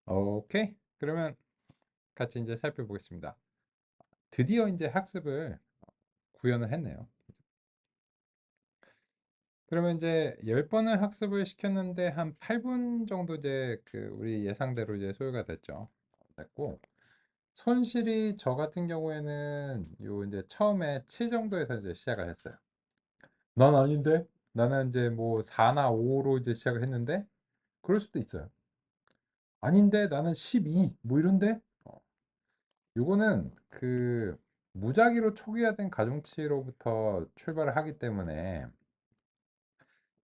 오케이. 그러면 같이 이제 살펴보겠습니다. 드디어 이제 학습을 구현을 했네요. 그러면 이제 10번을 학습을 시켰는데 한 8분 정도 이제 그 우리 예상대로 이제 소요가 됐죠. 됐고 손실이 저 같은 경우에는 요 이제 처음에 7 정도에서 이제 시작을 했어요. 난 아닌데? 나는 이제 뭐 4나 5로 이제 시작을 했는데 그럴 수도 있어요. 아닌데 나는 12 뭐 이런데? 요거는 그 무작위로 초기화된 가중치로부터 출발을 하기 때문에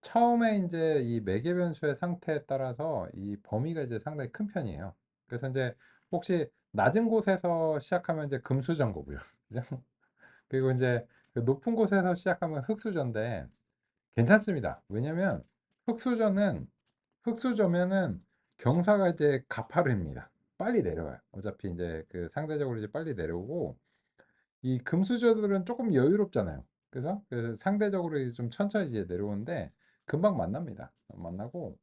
처음에 이제 이 매개 변수의 상태에 따라서 이 범위가 이제 상당히 큰 편이에요. 그래서 이제 혹시 낮은 곳에서 시작하면 이제 금수저인 거고요. 그죠? 그리고 이제 그 높은 곳에서 시작하면 흙수저인데 괜찮습니다. 왜냐면 흙수저는 흙수저면은 경사가 이제 가파릅니다. 빨리 내려와요. 어차피 이제 그 상대적으로 이제 빨리 내려오고 이 금수저들은 조금 여유롭잖아요. 그래서 상대적으로 이제 좀 천천히 이제 내려오는데 금방 만납니다. 만나고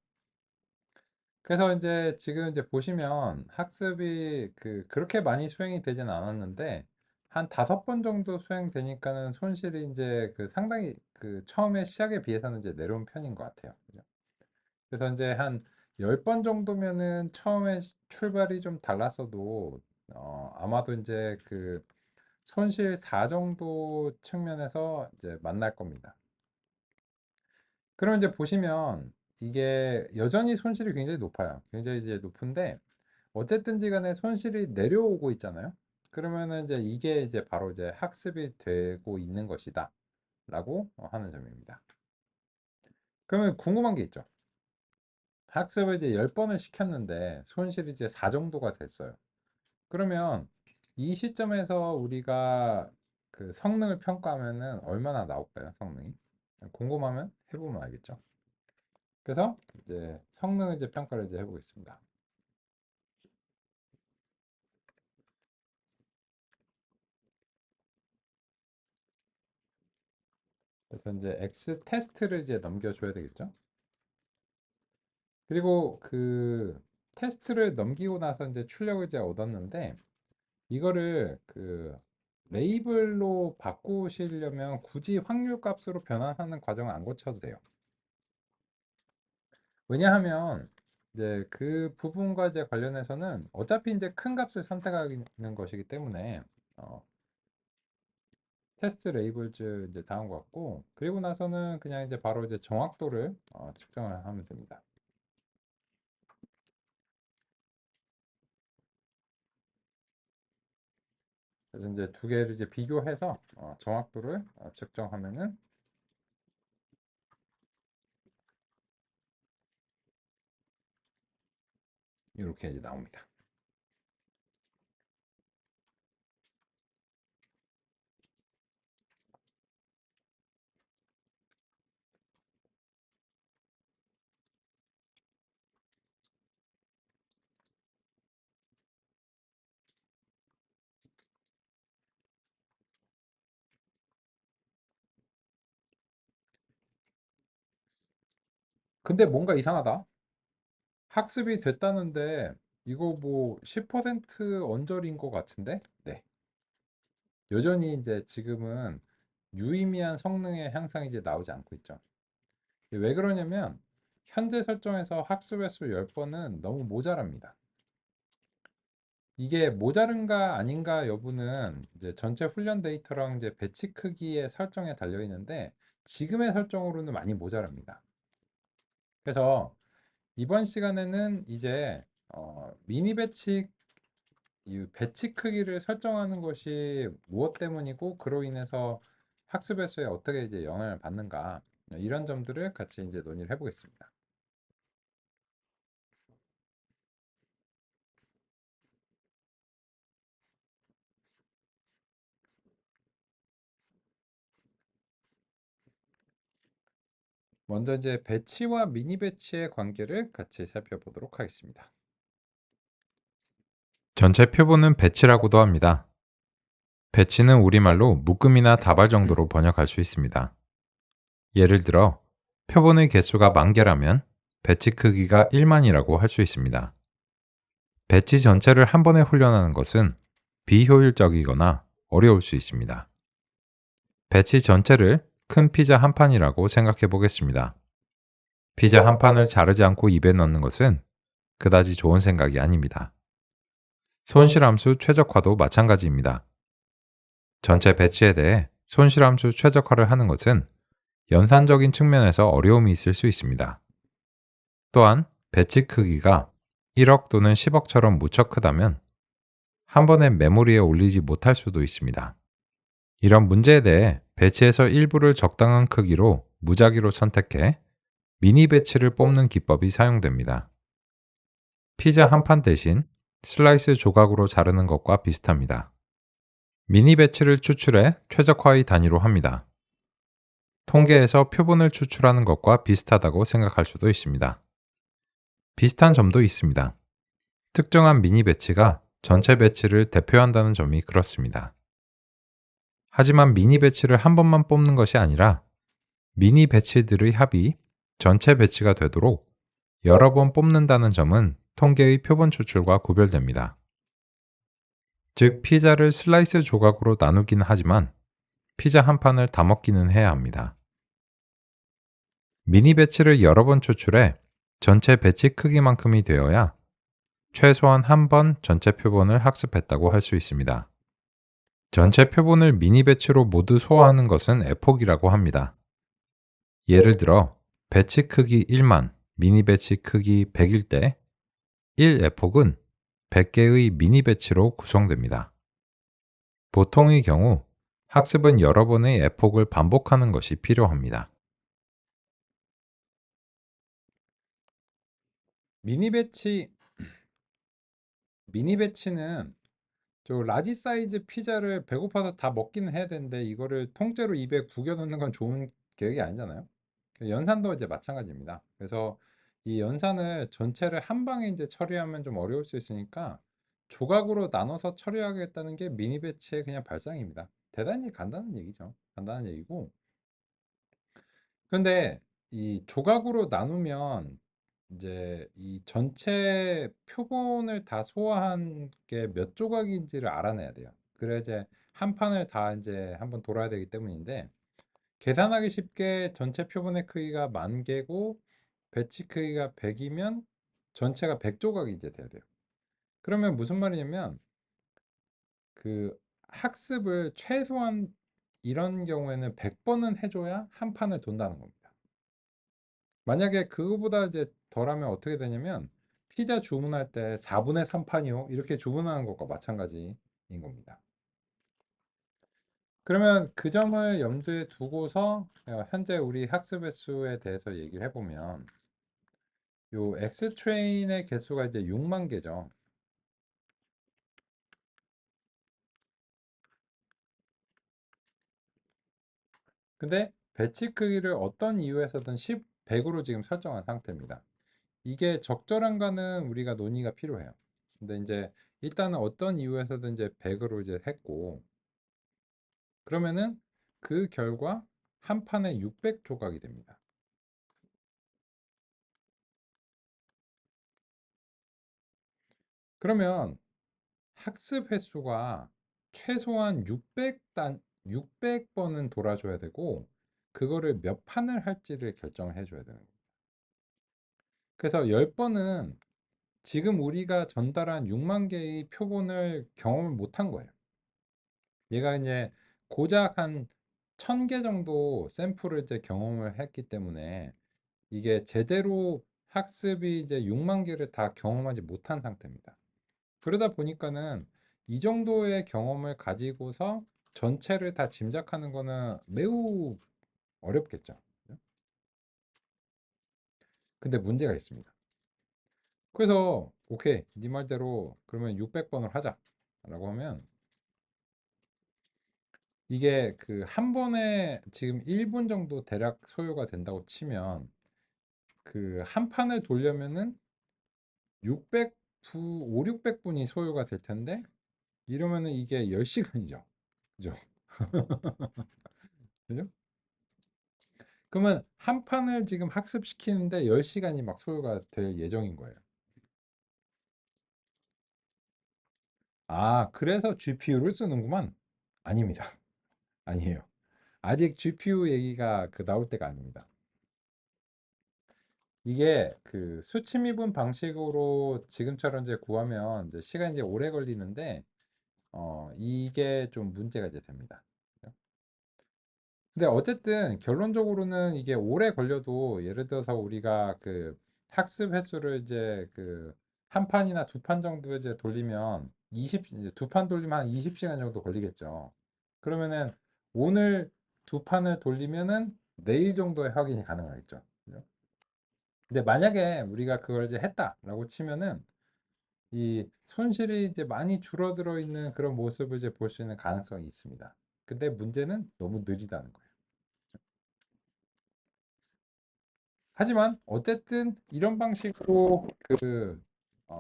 그래서 이제 지금 이제 보시면 학습이 그렇게 많이 수행이 되진 않았는데 한 5번 정도 수행되니까는 손실이 이제 그 상당히 그 처음에 시작에 비해서는 이제 내려온 편인 것 같아요. 그죠? 그래서 이제 한 10번 정도면은 처음에 출발이 좀 달랐어도 아마도 이제 그 손실 4 정도 측면에서 이제 만날 겁니다. 그럼 이제 보시면 이게 여전히 손실이 굉장히 높아요. 굉장히 이제 높은데 어쨌든지 간에 손실이 내려오고 있잖아요. 그러면은 이제 이게 이제 바로 이제 학습이 되고 있는 것이다 라고 하는 점입니다. 그러면 궁금한 게 있죠. 학습을 이제 10번을 시켰는데 손실이 이제 4 정도가 됐어요. 그러면 이 시점에서 우리가 그 성능을 평가하면은 얼마나 나올까요? 성능이? 궁금하면 해보면 알겠죠. 그래서 이제 성능을 이제 평가를 이제 해보겠습니다. 그래서 이제 X 테스트를 이제 넘겨줘야 되겠죠. 그리고 그 테스트를 넘기고 나서 이제 출력을 이제 얻었는데 이거를 그 레이블로 바꾸시려면 굳이 확률 값으로 변환하는 과정을 안 거쳐도 돼요. 왜냐하면 이제 그 부분과 이제 관련해서는 어차피 이제 큰 값을 선택하는 것이기 때문에 어, 테스트 레이블즈 이제 다음 것 같고 그리고 나서는 그냥 이제 바로 이제 정확도를 측정을 하면 됩니다. 그래서 이제 두 개를 이제 비교해서 정확도를 측정하면은 이렇게 이제 나옵니다. 근데 뭔가 이상하다. 학습이 됐다는데 이거 뭐 10% 언저리인 것 같은데? 네. 여전히 이제 지금은 유의미한 성능의 향상이 이제 나오지 않고 있죠. 왜 그러냐면 현재 설정에서 학습 횟수 10번은 너무 모자랍니다. 이게 모자른가 아닌가 여부는 이제 전체 훈련 데이터랑 이제 배치 크기의 설정에 달려 있는데 지금의 설정으로는 많이 모자랍니다. 그래서 이번 시간에는 이제 미니 배치 이 배치 크기를 설정하는 것이 무엇 때문이고 그로 인해서 학습 횟수에 어떻게 이제 영향을 받는가 이런 점들을 같이 이제 논의를 해보겠습니다. 먼저 이제 배치와 미니 배치의 관계를 같이 살펴보도록 하겠습니다. 전체 표본은 배치라고도 합니다. 배치는 우리말로 묶음이나 다발 정도로 번역할 수 있습니다. 예를 들어 표본의 개수가 10,000개라면 배치 크기가 10,000이라고 할 수 있습니다. 배치 전체를 한 번에 훈련하는 것은 비효율적이거나 어려울 수 있습니다. 배치 전체를 큰 피자 한 판이라고 생각해 보겠습니다. 피자 한 판을 자르지 않고 입에 넣는 것은 그다지 좋은 생각이 아닙니다. 손실함수 최적화도 마찬가지입니다. 전체 배치에 대해 손실함수 최적화를 하는 것은 연산적인 측면에서 어려움이 있을 수 있습니다. 또한 배치 크기가 1억 또는 10억처럼 무척 크다면 한 번에 메모리에 올리지 못할 수도 있습니다. 이런 문제에 대해 배치에서 일부를 적당한 크기로 무작위로 선택해 미니 배치를 뽑는 기법이 사용됩니다. 피자 한 판 대신 슬라이스 조각으로 자르는 것과 비슷합니다. 미니 배치를 추출해 최적화의 단위로 합니다. 통계에서 표본을 추출하는 것과 비슷하다고 생각할 수도 있습니다. 비슷한 점도 있습니다. 특정한 미니 배치가 전체 배치를 대표한다는 점이 그렇습니다. 하지만 미니 배치를 한 번만 뽑는 것이 아니라 미니 배치들의 합이 전체 배치가 되도록 여러 번 뽑는다는 점은 통계의 표본 추출과 구별됩니다. 즉, 피자를 슬라이스 조각으로 나누기는 하지만 피자 한 판을 다 먹기는 해야 합니다. 미니 배치를 여러 번 추출해 전체 배치 크기만큼이 되어야 최소한 한 번 전체 표본을 학습했다고 할 수 있습니다. 전체 표본을 미니 배치로 모두 소화하는 것은 에폭이라고 합니다. 예를 들어 배치 크기 1만, 미니 배치 크기 100일 때 1에폭은 100개의 미니 배치로 구성됩니다. 보통의 경우 학습은 여러 번의 에폭을 반복하는 것이 필요합니다. 미니 배치, 미니 배치는 저 라지 사이즈 피자를 배고파서 다 먹기는 해야 되는데 이거를 통째로 입에 구겨 넣는 건 좋은 계획이 아니잖아요. 연산도 이제 마찬가지입니다. 그래서 이 연산을 전체를 한 방에 이제 처리하면 좀 어려울 수 있으니까 조각으로 나눠서 처리하겠다는 게 미니 배치의 그냥 발상입니다. 대단히 간단한 얘기죠. 간단한 얘기고. 그런데 이 조각으로 나누면 이제 이 전체 표본을 다 소화한 게 몇 조각인지를 알아내야 돼요. 그래 이제 한 판을 다 이제 한번 돌아야 되기 때문인데 계산하기 쉽게 전체 표본의 크기가 10,000개고 배치 크기가 100이면 전체가 100조각이 이제 돼야 돼요. 그러면 무슨 말이냐면 그 학습을 최소한 이런 경우에는 100번은 해줘야 한 판을 돈다는 겁니다. 만약에 그거보다 이제 덜하면 어떻게 되냐면 피자 주문할 때 4분의 3판이요 이렇게 주문하는 것과 마찬가지인 겁니다. 그러면 그 점을 염두에 두고서 현재 우리 학습 횟수에 대해서 얘기를 해보면 요 X 트레인의 개수가 이제 6만 개죠. 근데 배치 크기를 어떤 이유에서든 100으로 지금 설정한 상태입니다. 이게 적절한가는 우리가 논의가 필요해요. 근데 이제 일단은 어떤 이유에서든 이제 100으로 이제 했고 그러면은 그 결과 한 판에 600조각이 됩니다. 그러면 학습 횟수가 최소한 600번은 돌아줘야 되고 그거를 몇 판을 할지를 결정을 해줘야 되는 거예요. 그래서 10번은 지금 우리가 전달한 6만 개의 표본을 경험을 못한 거예요. 얘가 이제 고작 한 1000개 정도 샘플을 이제 경험을 했기 때문에 이게 제대로 학습이 이제 6만 개를 다 경험하지 못한 상태입니다. 그러다 보니까는 이 정도의 경험을 가지고서 전체를 다 짐작하는 거는 매우 어렵겠죠. 근데 문제가 있습니다. 그래서 오케이, 네 말대로 그러면 600번을 하자라고 하면 이게 그 한 번에 지금 1분 정도 대략 소요가 된다고 치면 그 한 판을 돌려면은 5, 600분이 소요가 될 텐데 이러면은 이게 10시간이죠. 그죠? 그죠? 그러면 한 판을 지금 학습시키는데 10시간이 막 소요가 될 예정인 거예요. 아, 그래서 GPU를 쓰는구만. 아닙니다. 아니에요. 아직 GPU 얘기가 나올 때가 아닙니다. 이게 수치 미분 방식으로 지금처럼 이제 구하면 이제 시간이 이제 오래 걸리는데 이게 좀 문제가 이제 됩니다. 근데 어쨌든 결론적으로는 이게 오래 걸려도 예를 들어서 우리가 학습 횟수를 이제 한 판이나 두 판 정도 이제 돌리면 이제 두 판 돌리면 한 20시간 정도 걸리겠죠. 그러면은 오늘 두 판을 돌리면은 내일 정도에 확인이 가능하겠죠. 그죠? 근데 만약에 우리가 그걸 이제 했다라고 치면은 이 손실이 이제 많이 줄어들어 있는 그런 모습을 이제 볼 수 있는 가능성이 있습니다. 근데 문제는 너무 느리다는 거예요. 하지만 어쨌든 이런 방식으로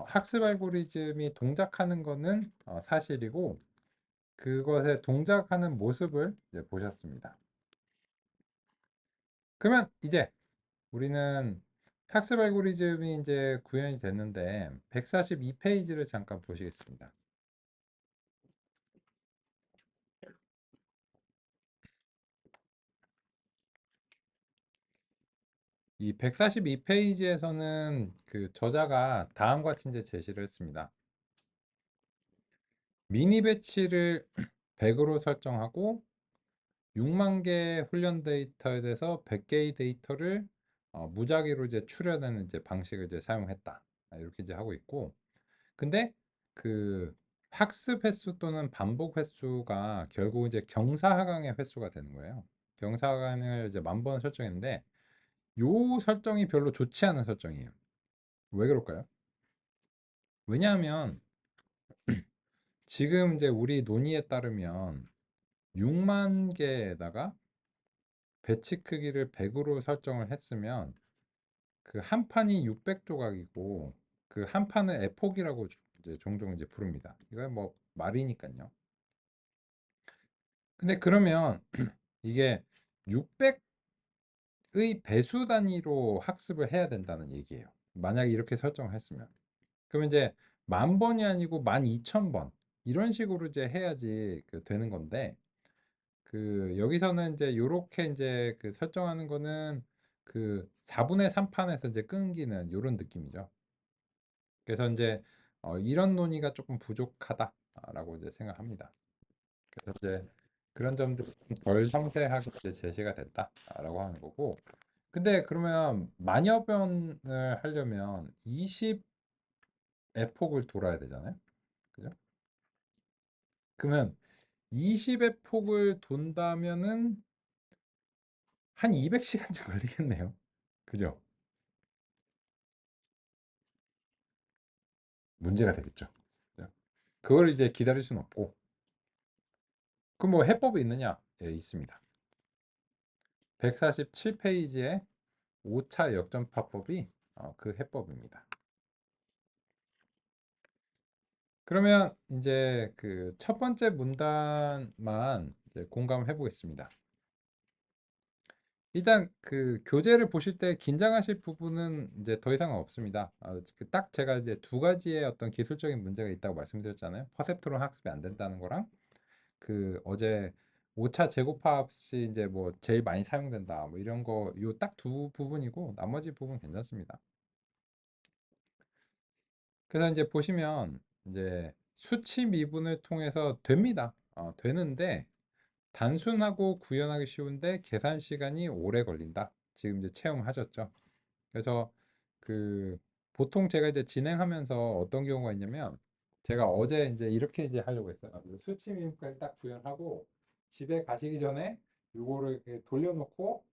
학습 알고리즘이 동작하는 거는 사실이고 그것의 동작하는 모습을 이제 보셨습니다. 그러면 이제 우리는 학습 알고리즘이 이제 구현이 됐는데 142페이지를 잠깐 보시겠습니다. 이 142페이지에서는 저자가 다음과 같이 이제 제시를 했습니다. 미니 배치를 100으로 설정하고 6만 개 훈련 데이터에 대해서 100개의 데이터를 무작위로 이제 추려내는 이제 방식을 이제 사용했다. 이렇게 이제 하고 있고, 근데 그 학습 횟수 또는 반복 횟수가 결국 이제 경사하강의 횟수가 되는 거예요. 경사하강을 이제 10,000번 설정했는데, 요 설정이 별로 좋지 않은 설정이에요. 왜 그럴까요? 왜냐하면 지금 이제 우리 논의에 따르면 6만 개에다가 배치 크기를 100으로 설정을 했으면 한 판이 600조각이고 한 판을 에폭이라고 이제 종종 이제 부릅니다. 이거 뭐 말이니까요. 근데 그러면 이게 600의 배수 단위로 학습을 해야 된다는 얘기예요. 만약에 이렇게 설정을 했으면. 그러면 이제 10,000번이 아니고 12,000번 이런 식으로 이제 해야지 되는 건데 여기서는 이제 요렇게 이제 설정하는 거는 4분의 3 판에서 이제 끊기는 요런 느낌이죠. 그래서 이제 이런 논의가 조금 부족하다라고 이제 생각합니다. 그래서 이제 그런 점들이 덜 섬세하게 이제 제시가 됐다라고 하는 거고. 근데 그러면 만여 변을 하려면 20의 폭을 돌아야 되잖아요. 그죠? 그러면 20의 폭을 돈다면은 한 200시간쯤 걸리겠네요. 그죠? 문제가 되겠죠. 그죠? 그걸 이제 기다릴 수는 없고. 그럼 뭐 해법이 있느냐? 예, 있습니다. 147페이지에 5차 역전파법이 그 해법입니다. 그러면 이제 첫 번째 문단만 이제 공감해 보겠습니다. 일단 교재를 보실 때 긴장하실 부분은 이제 더 이상은 없습니다. 딱 제가 이제 두 가지의 어떤 기술적인 문제가 있다고 말씀드렸잖아요. 퍼셉트론 학습이 안 된다는 거랑 어제 5차 제곱합이 이제 뭐 제일 많이 사용된다 뭐 이런 거 요 딱 두 부분이고 나머지 부분 괜찮습니다. 그래서 이제 보시면 이제 수치 미분을 통해서 됩니다. 되는데 단순하고 구현하기 쉬운데 계산 시간이 오래 걸린다. 지금 이제 체험하셨죠. 그래서 그 보통 제가 이제 진행하면서 어떤 경우가 있냐면 제가 어제 이제 이렇게 이제 하려고 했어요. 수치 미분까지 딱 구현하고 집에 가시기 전에 요거를 이렇게 돌려놓고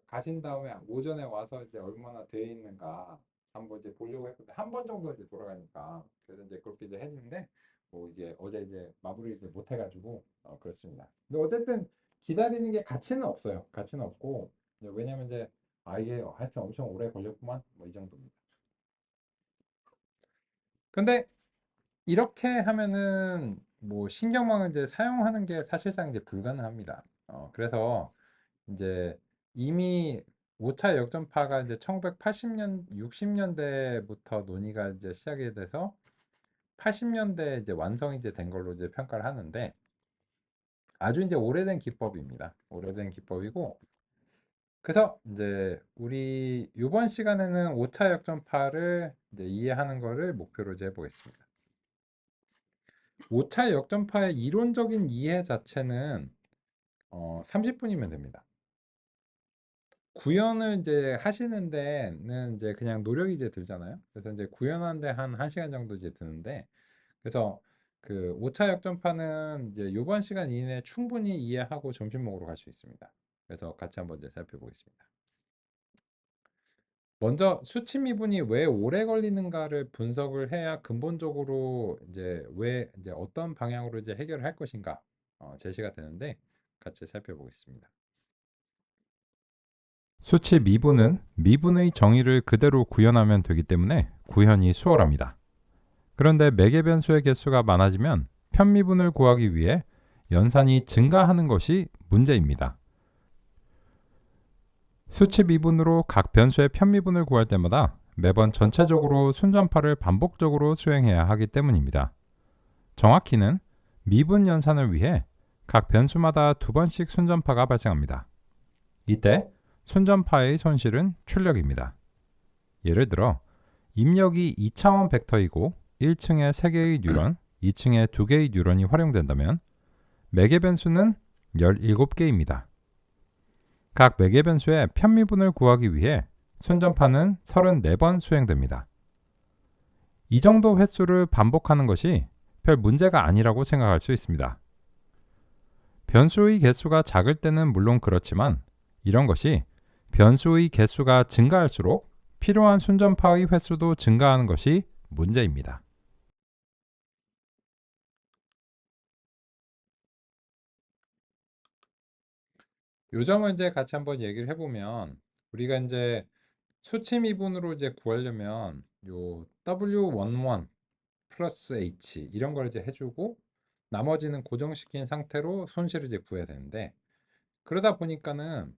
가신 다음에 오전에 와서 이제 얼마나 돼 있는가 한번 이제 보려고 했는데 한 번 정도 이제 돌아가니까 그래서 이제 그렇게 이제 했는데 뭐 이제 어제 이제 마무리 이제 못 해가지고 그렇습니다. 근데 어쨌든 기다리는 게 가치는 없어요. 가치는 없고 왜냐면 이제 이게 하여튼 엄청 오래 걸렸구만 뭐 이 정도입니다. 근데 이렇게 하면은 뭐 신경망을 이제 사용하는 게 사실상 이제 불가능합니다. 그래서 이제 이미 5차 역전파가 이제 1980년, 60년대부터 논의가 이제 시작이 돼서 80년대 이제 완성이 이제 된 걸로 이제 평가를 하는데 아주 이제 오래된 기법입니다. 오래된 기법이고 그래서 이제 우리 이번 시간에는 5차 역전파를 이제 이해하는 거를 목표로 이제 해보겠습니다. 5차 역전파의 이론적인 이해 자체는 30분이면 됩니다. 구현을 이제 하시는 데는 이제 그냥 노력이 이제 들잖아요. 그래서 이제 구현하는데 한 1시간 정도 이제 드는데 그래서 그 5차 역전파는 이제 이번 시간 이내에 충분히 이해하고 점심 먹으러 갈 수 있습니다. 그래서 같이 한번 이제 살펴보겠습니다. 먼저 수치 미분이 왜 오래 걸리는가를 분석을 해야 근본적으로 이제 왜 이제 어떤 방향으로 이제 해결을 할 것인가 제시가 되는데 같이 살펴보겠습니다. 수치 미분은 미분의 정의를 그대로 구현하면 되기 때문에 구현이 수월합니다. 그런데 매개 변수의 개수가 많아지면 편미분을 구하기 위해 연산이 증가하는 것이 문제입니다. 수치 미분으로 각 변수의 편미분을 구할 때마다 매번 전체적으로 순전파를 반복적으로 수행해야 하기 때문입니다. 정확히는 미분 연산을 위해 각 변수마다 2번씩 순전파가 발생합니다. 이때 순전파의 손실은 출력입니다. 예를 들어 입력이 2차원 벡터이고 1층에 3개의 뉴런, 2층에 2개의 뉴런이 활용된다면 매개 변수는 17개입니다. 각 매개 변수의 편미분을 구하기 위해 순전파는 34번 수행됩니다. 이 정도 횟수를 반복하는 것이 별 문제가 아니라고 생각할 수 있습니다. 변수의 개수가 작을 때는 물론 그렇지만 이런 것이 변수의 개수가 증가할수록 필요한 순전파의 횟수도 증가하는 것이 문제입니다. 요 점을 이제 같이 한번 얘기를 해보면 우리가 이제 수치 미분으로 이제 구하려면 요 W11 플러스 H 이런 걸 이제 해주고 나머지는 고정시킨 상태로 손실을 이제 구해야 되는데 그러다 보니까는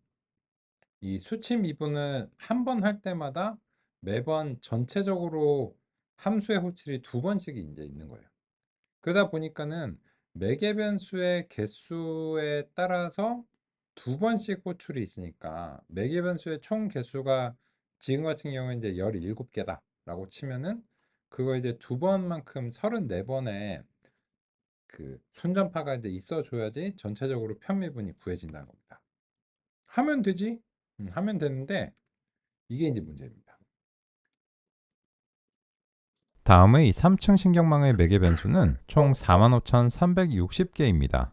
이 수치 미분을 한 번 할 때마다 매번 전체적으로 함수의 호출이 2번씩이 이제 있는 거예요. 그러다 보니까는 매개 변수의 개수에 따라서 2번씩 호출이 있으니까 매개 변수의 총 개수가 지금 같은 경우에 이제 17개다라고 치면은 그거 이제 2번만큼 34번의 그 순전파가 이제 있어줘야지 전체적으로 편미분이 구해진다는 겁니다. 하면 되지? 하면 되는데 이게 이제 문제입니다. 다음의 3층 신경망의 매개 변수는 총 45,360개입니다.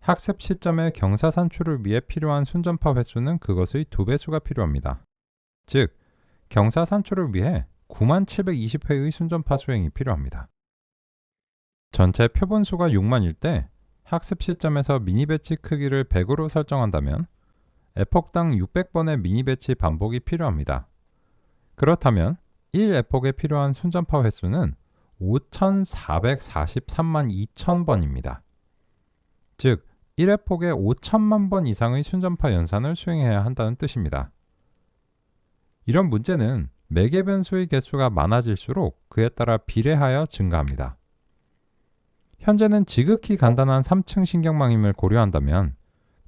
학습 시점의 경사 산출을 위해 필요한 순전파 횟수는 그것의 2배수가 필요합니다. 즉, 경사 산출을 위해 9720회의 순전파 수행이 필요합니다. 전체 표본수가 6만일 때 학습 시점에서 미니 배치 크기를 100으로 설정한다면 에폭당 600번의 미니 배치 반복이 필요합니다. 그렇다면 1에폭에 필요한 순전파 횟수는 5443만 2000번입니다. 즉 1에폭에 5천만 번 이상의 순전파 연산을 수행해야 한다는 뜻입니다. 이런 문제는 매개 변수의 개수가 많아질수록 그에 따라 비례하여 증가합니다. 현재는 지극히 간단한 3층 신경망임을 고려한다면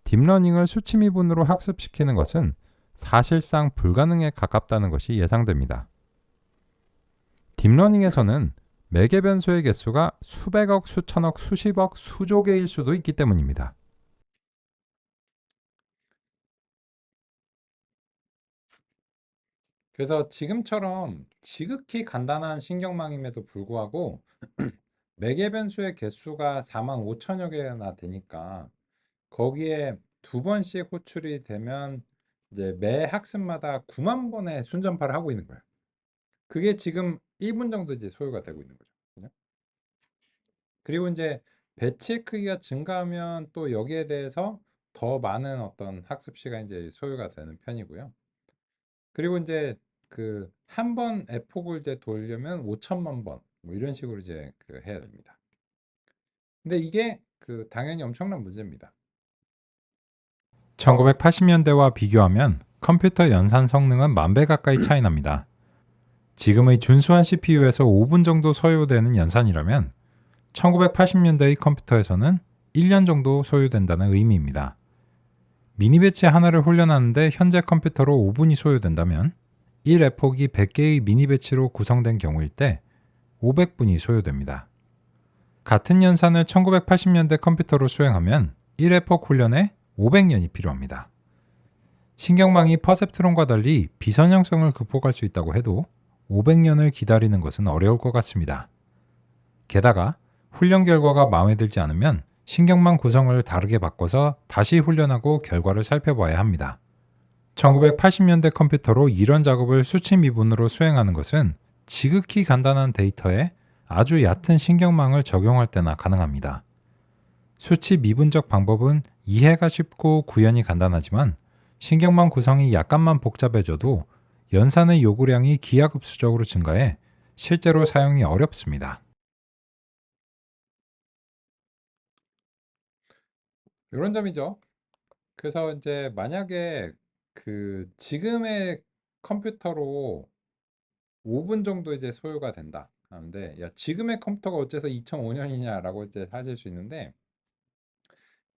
딥러닝을 수치 미분으로 학습시키는 것은 사실상 불가능에 가깝다는 것이 예상됩니다. 딥러닝에서는 매개 변수의 개수가 수백억, 수천억, 수십억, 수조 개일 수도 있기 때문입니다. 그래서 지금처럼 지극히 간단한 신경망임에도 불구하고 매개 변수의 개수가 45,000여 개나 되니까 거기에 2번씩 호출이 되면 이제 매 학습마다 9만 번의 순전파를 하고 있는 거예요. 그게 지금 1분 정도 이제 소요가 되고 있는 거죠. 그죠? 그리고 이제 배치 크기가 증가하면 또 여기에 대해서 더 많은 어떤 학습 시간이 이제 소요가 되는 편이고요. 그리고 이제 그 한 번 에폭을 이제 돌려면 5천만 번 뭐 이런 식으로 이제 그 해야 됩니다. 근데 이게 그 당연히 엄청난 문제입니다. 1980년대와 비교하면 컴퓨터 연산 성능은 10,000배 가까이 차이 납니다. 지금의 준수한 CPU에서 5분 정도 소요되는 연산이라면 1980년대의 컴퓨터에서는 1년 정도 소요된다는 의미입니다. 미니 배치 하나를 훈련하는데 현재 컴퓨터로 5분이 소요된다면 1에폭이 100개의 미니 배치로 구성된 경우일 때 500분이 소요됩니다. 같은 연산을 1980년대 컴퓨터로 수행하면 1에폭 훈련에 500년이 필요합니다. 신경망이 퍼셉트론과 달리 비선형성을 극복할 수 있다고 해도 500년을 기다리는 것은 어려울 것 같습니다. 게다가 훈련 결과가 마음에 들지 않으면 신경망 구성을 다르게 바꿔서 다시 훈련하고 결과를 살펴봐야 합니다. 1980년대 컴퓨터로 이런 작업을 수치 미분으로 수행하는 것은 지극히 간단한 데이터에 아주 얕은 신경망을 적용할 때나 가능합니다. 수치 미분적 방법은 이해가 쉽고 구현이 간단하지만 신경망 구성이 약간만 복잡해져도 연산의 요구량이 기하급수적으로 증가해 실제로 사용이 어렵습니다. 이런 점이죠. 그래서 이제 만약에 지금의 컴퓨터로 5분 정도 이제 소요가 된다 하는데, 야, 지금의 컴퓨터가 어째서 2005년이냐라고 이제 하실 수 있는데,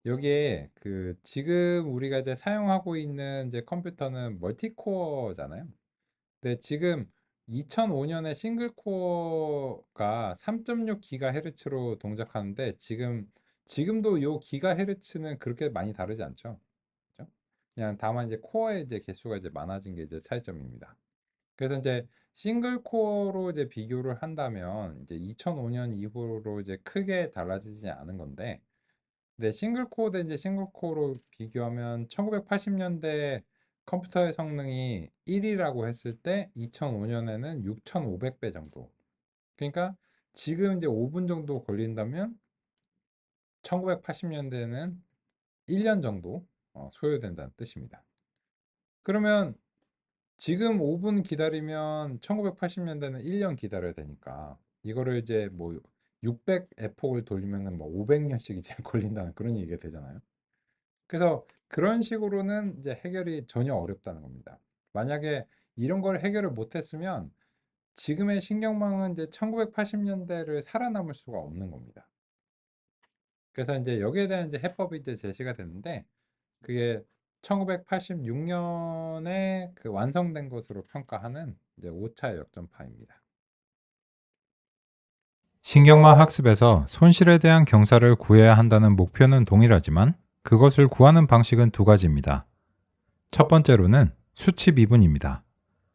여기에 지금 우리가 이제 사용하고 있는 이제 컴퓨터는 멀티코어잖아요. 근데 지금 2005년에 싱글코어가 3.6GHz로 동작하는데, 지금도 요 기가헤르츠는 그렇게 많이 다르지 않죠. 그죠? 그냥 다만 이제 코어의 이제 개수가 이제 많아진 게 이제 차이점입니다. 그래서 이제 싱글 코어로 이제 비교를 한다면 이제 2005년 이후로 이제 크게 달라지지 않은 건데, 근데 싱글 코어 대 이제 싱글 코어로 비교하면 1980년대 컴퓨터의 성능이 1이라고 했을 때 2005년에는 6,500배 정도. 그러니까 지금 이제 5분 정도 걸린다면 1980년대는 1년 정도 소요된다는 뜻입니다. 그러면 지금 5분 기다리면 1980년대는 1년 기다려야 되니까 이거를 이제 뭐 600 에폭을 돌리면은 뭐 500년씩 이제 걸린다는 그런 얘기가 되잖아요. 그래서 그런 식으로는 이제 해결이 전혀 어렵다는 겁니다. 만약에 이런 걸 해결을 못했으면 지금의 신경망은 이제 1980년대를 살아남을 수가 없는 겁니다. 그래서 이제 여기에 대한 이제 해법이 이제 제시가 됐는데, 그게 1986년에 완성된 것으로 평가하는 이제 5차 역전파입니다. 신경망 학습에서 손실에 대한 경사를 구해야 한다는 목표는 동일하지만 그것을 구하는 방식은 두 가지입니다. 첫 번째로는 수치 미분입니다.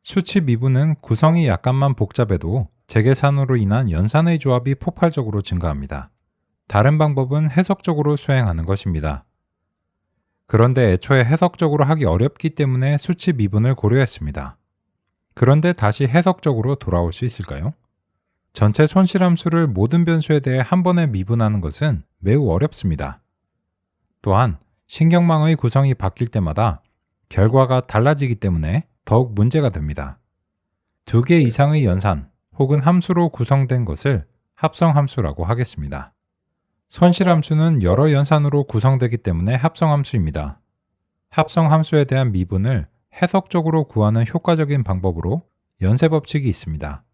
수치 미분은 구성이 약간만 복잡해도 재계산으로 인한 연산의 조합이 폭발적으로 증가합니다. 다른 방법은 해석적으로 수행하는 것입니다. 그런데 애초에 해석적으로 하기 어렵기 때문에 수치 미분을 고려했습니다. 그런데 다시 해석적으로 돌아올 수 있을까요? 전체 손실함수를 모든 변수에 대해 한 번에 미분하는 것은 매우 어렵습니다. 또한 신경망의 구성이 바뀔 때마다 결과가 달라지기 때문에 더욱 문제가 됩니다. 2개 이상의 연산 혹은 함수로 구성된 것을 합성함수라고 하겠습니다. 손실함수는 여러 연산으로 구성되기 때문에 합성함수입니다. 합성함수에 대한 미분을 해석적으로 구하는 효과적인 방법으로 연쇄법칙이 있습니다.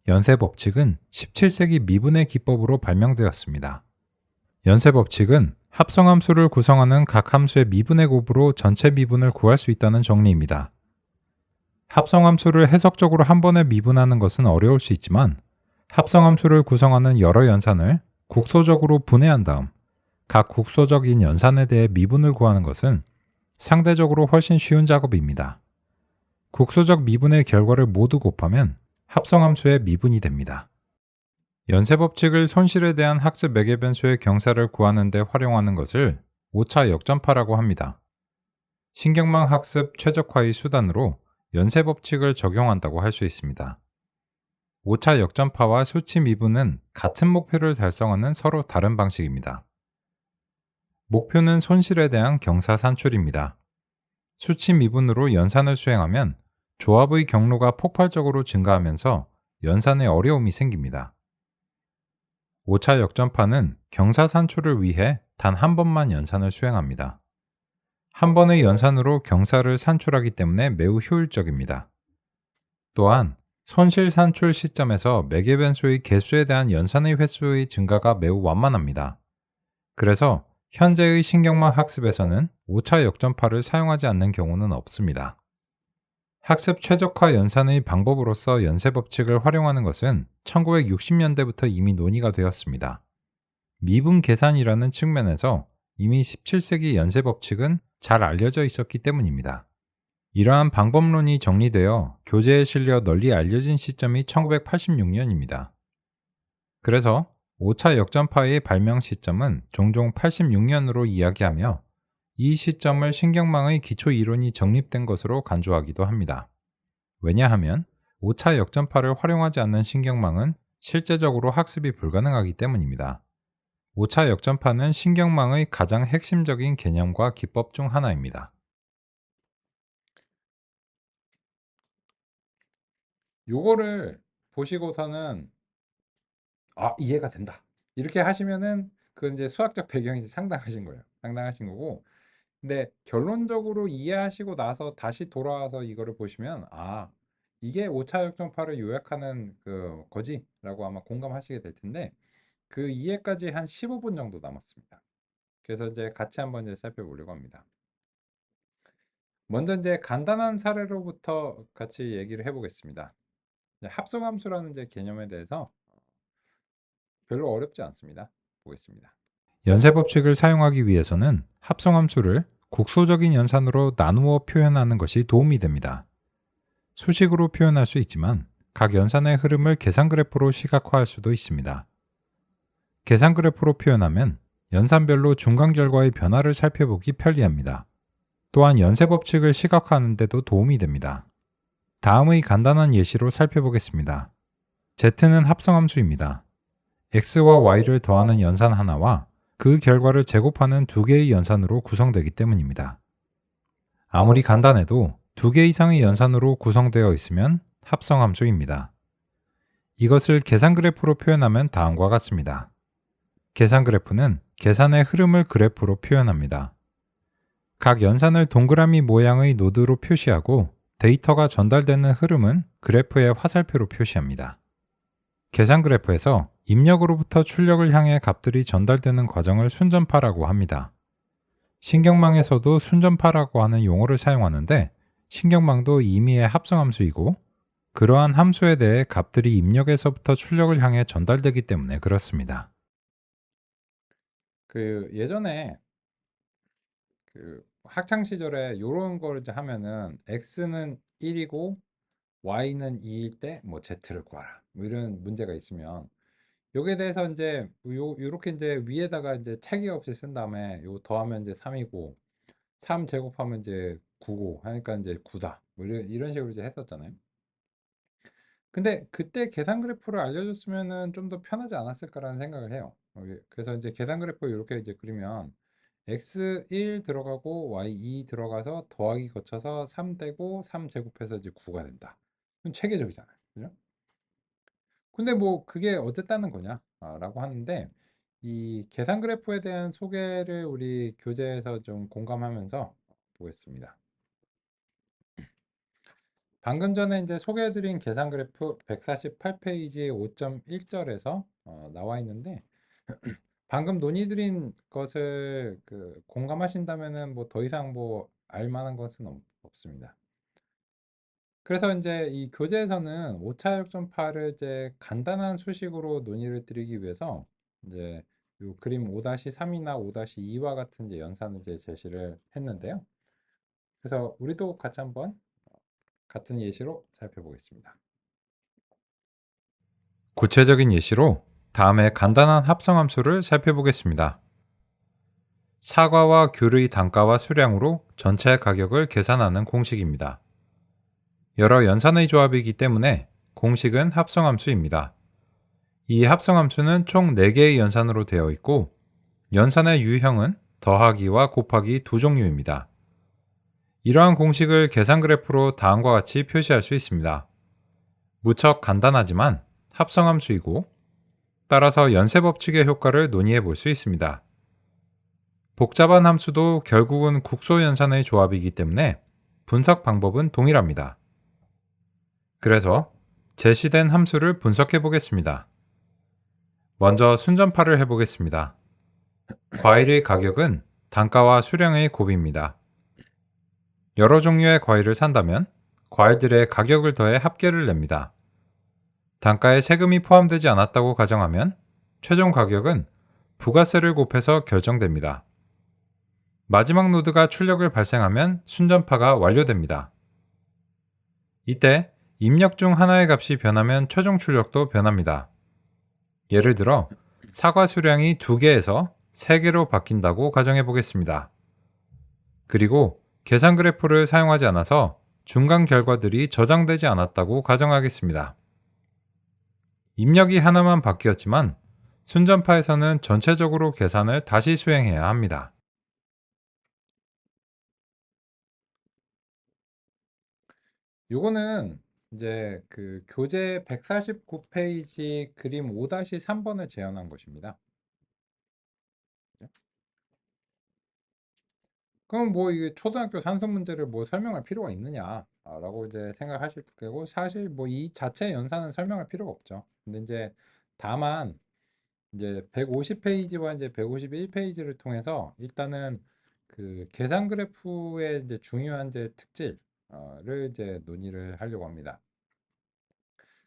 연쇄법칙은 17세기 미분의 기법으로 발명되었습니다. 연쇄법칙은 합성함수를 구성하는 각 함수의 미분의 곱으로 전체 미분을 구할 수 있다는 정리입니다. 합성함수를 해석적으로 한 번에 미분하는 것은 어려울 수 있지만 합성함수를 구성하는 여러 연산을 국소적으로 분해한 다음 각 국소적인 연산에 대해 미분을 구하는 것은 상대적으로 훨씬 쉬운 작업입니다. 국소적 미분의 결과를 모두 곱하면 합성함수의 미분이 됩니다. 연쇄법칙을 손실에 대한 학습 매개변수의 경사를 구하는 데 활용하는 것을 5차 역전파라고 합니다. 신경망 학습 최적화의 수단으로 연쇄법칙을 적용한다고 할 수 있습니다. 5차 역전파와 수치 미분은 같은 목표를 달성하는 서로 다른 방식입니다. 목표는 손실에 대한 경사 산출입니다. 수치 미분으로 연산을 수행하면 조합의 경로가 폭발적으로 증가하면서 연산에 어려움이 생깁니다. 5차 역전파는 경사 산출을 위해 단 한 번만 연산을 수행합니다. 한 번의 연산으로 경사를 산출하기 때문에 매우 효율적입니다. 또한 손실 산출 시점에서 매개변수의 개수에 대한 연산의 횟수의 증가가 매우 완만합니다. 그래서 현재의 신경망 학습에서는 오차 역전파를 사용하지 않는 경우는 없습니다. 학습 최적화 연산의 방법으로서 연쇄 법칙을 활용하는 것은 1960년대부터 이미 논의가 되었습니다. 미분 계산이라는 측면에서 이미 17세기 연쇄 법칙은 잘 알려져 있었기 때문입니다. 이러한 방법론이 정리되어 교재에 실려 널리 알려진 시점이 1986년입니다. 그래서 오차 역전파의 발명 시점은 종종 86년으로 이야기하며 이 시점을 신경망의 기초 이론이 정립된 것으로 간주하기도 합니다. 왜냐하면 오차 역전파를 활용하지 않는 신경망은 실제적으로 학습이 불가능하기 때문입니다. 오차 역전파는 신경망의 가장 핵심적인 개념과 기법 중 하나입니다. 요거를 보시고서는 이해가 된다. 이렇게 하시면은 그 이제 수학적 배경이 상당하신 거예요. 상당하신 거고. 근데 결론적으로 이해하시고 나서 다시 돌아와서 이거를 보시면 이게 오차 역전파를 요약하는 그 거지라고 아마 공감하시게 될 텐데 그 이해까지 한 15분 정도 남았습니다. 그래서 이제 같이 한번 이제 살펴보려고 합니다. 먼저 이제 간단한 사례로부터 같이 얘기를 해보겠습니다. 합성함수라는 이제 개념에 대해서 별로 어렵지 않습니다. 보겠습니다. 연쇄 법칙을 사용하기 위해서는 합성함수를 국소적인 연산으로 나누어 표현하는 것이 도움이 됩니다. 수식으로 표현할 수 있지만 각 연산의 흐름을 계산 그래프로 시각화할 수도 있습니다. 계산 그래프로 표현하면 연산별로 중간 결과의 변화를 살펴보기 편리합니다. 또한 연쇄 법칙을 시각화하는 데도 도움이 됩니다. 다음의 간단한 예시로 살펴보겠습니다. Z는 합성함수입니다. X와 Y를 더하는 연산 하나와 그 결과를 제곱하는 두 개의 연산으로 구성되기 때문입니다. 아무리 간단해도 두 개 이상의 연산으로 구성되어 있으면 합성함수입니다. 이것을 계산 그래프로 표현하면 다음과 같습니다. 계산 그래프는 계산의 흐름을 그래프로 표현합니다. 각 연산을 동그라미 모양의 노드로 표시하고 데이터가 전달되는 흐름은 그래프의 화살표로 표시합니다. 계산 그래프에서 입력으로부터 출력을 향해 값들이 전달되는 과정을 순전파라고 합니다. 신경망에서도 순전파라고 하는 용어를 사용하는데 신경망도 임의의 합성함수이고 그러한 함수에 대해 값들이 입력에서부터 출력을 향해 전달되기 때문에 그렇습니다. 예전에 학창 시절에 이런 걸 이제 하면은 x는 1이고 y는 2일 때 뭐 z를 구하라 뭐 이런 문제가 있으면 여기에 대해서 이제 요렇게 이제 위에다가 이제 체계 없이 쓴 다음에 요 더하면 이제 3이고 3 제곱하면 이제 9고 하니까 이제 9다 뭐 이런 식으로 이제 했었잖아요. 근데 그때 계산 그래프를 알려줬으면은 좀 더 편하지 않았을까라는 생각을 해요. 그래서 이제 계산 그래프 이렇게 이제 그리면 x1 들어가고 y2 들어가서 더하기 거쳐서 3 되고 3 제곱해서 이제 9가 된다. 그럼 체계적이잖아요. 그죠? 근데 뭐 그게 어쨌다는 거냐? 라고 하는데 이 계산 그래프에 대한 소개를 우리 교재에서 좀 공감하면서 보겠습니다. 방금 전에 이제 소개해드린 계산 그래프 148페이지 5.1절에서 나와 있는데 방금 논의드린 것을 공감하신다면은 뭐 더 이상 뭐 알만한 것은 없습니다. 그래서 이제 이 교재에서는 오차 역전파를 이제 간단한 수식으로 논의를 드리기 위해서 이제 요 그림 5-3이나 5-2와 같은 이제 연산을 이제 제시를 했는데요. 그래서 우리도 같이 한번 같은 예시로 살펴보겠습니다. 구체적인 예시로 다음에 간단한 합성함수를 살펴보겠습니다. 사과와 귤의 단가와 수량으로 전체 가격을 계산하는 공식입니다. 여러 연산의 조합이기 때문에 공식은 합성함수입니다. 이 합성함수는 총 4개의 연산으로 되어 있고 연산의 유형은 더하기와 곱하기 두 종류입니다. 이러한 공식을 계산 그래프로 다음과 같이 표시할 수 있습니다. 무척 간단하지만 합성함수이고 따라서 연쇄 법칙의 효과를 논의해 볼 수 있습니다. 복잡한 함수도 결국은 국소연산의 조합이기 때문에 분석 방법은 동일합니다. 그래서 제시된 함수를 분석해 보겠습니다. 먼저 순전파를 해보겠습니다. 과일의 가격은 단가와 수량의 곱입니다. 여러 종류의 과일을 산다면 과일들의 가격을 더해 합계를 냅니다. 단가에 세금이 포함되지 않았다고 가정하면 최종 가격은 부가세를 곱해서 결정됩니다. 마지막 노드가 출력을 발생하면 순전파가 완료됩니다. 이때 입력 중 하나의 값이 변하면 최종 출력도 변합니다. 예를 들어 사과 수량이 2개에서 3개로 바뀐다고 가정해 보겠습니다. 그리고 계산 그래프를 사용하지 않아서 중간 결과들이 저장되지 않았다고 가정하겠습니다. 입력이 하나만 바뀌었지만 순전파에서는 전체적으로 계산을 다시 수행해야 합니다. 요거는 이제 그 교재 149페이지 그림 5-3번을 재현한 것입니다. 그럼 뭐 이게 초등학교 산수 문제를 뭐 설명할 필요가 있느냐라고 이제 생각하실 거고, 사실 뭐 이 자체 연산은 설명할 필요가 없죠. 근데 이제 다만 이제 150페이지와 이제 151페이지를 통해서 일단은 그 계산 그래프의 이제 중요한 이제 특질을 이제 논의를 하려고 합니다.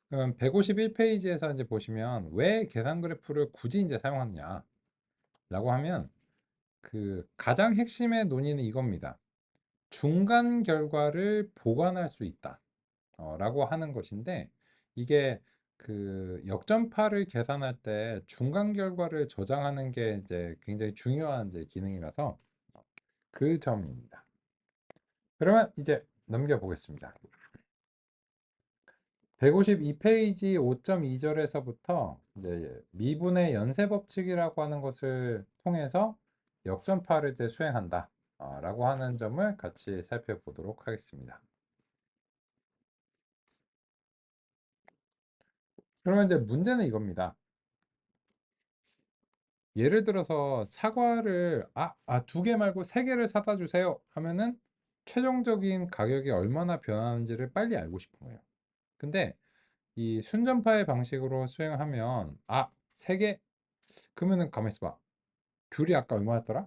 그럼 151페이지에서 이제 보시면 왜 계산 그래프를 굳이 이제 사용하느냐라고 하면 그 가장 핵심의 논의는 이겁니다. 중간 결과를 보관할 수 있다. 라고 하는 것인데, 이게 그 역전파를 계산할 때 중간 결과를 저장하는 게 이제 굉장히 중요한 이제 기능이라서 그 점입니다. 그러면 이제 넘겨보겠습니다. 152페이지 5.2절에서부터 이제 미분의 연쇄 법칙이라고 하는 것을 통해서 역전파를 이제 수행한다. 라고 하는 점을 같이 살펴보도록 하겠습니다. 그러면 이제 문제는 이겁니다. 예를 들어서 사과를 2개 말고 3개를 사다 주세요 하면은 최종적인 가격이 얼마나 변하는지를 빨리 알고 싶은 거예요. 근데 이 순전파의 방식으로 수행하면 3개? 그러면은 가만히 있어봐. 귤이 아까 얼마였더라?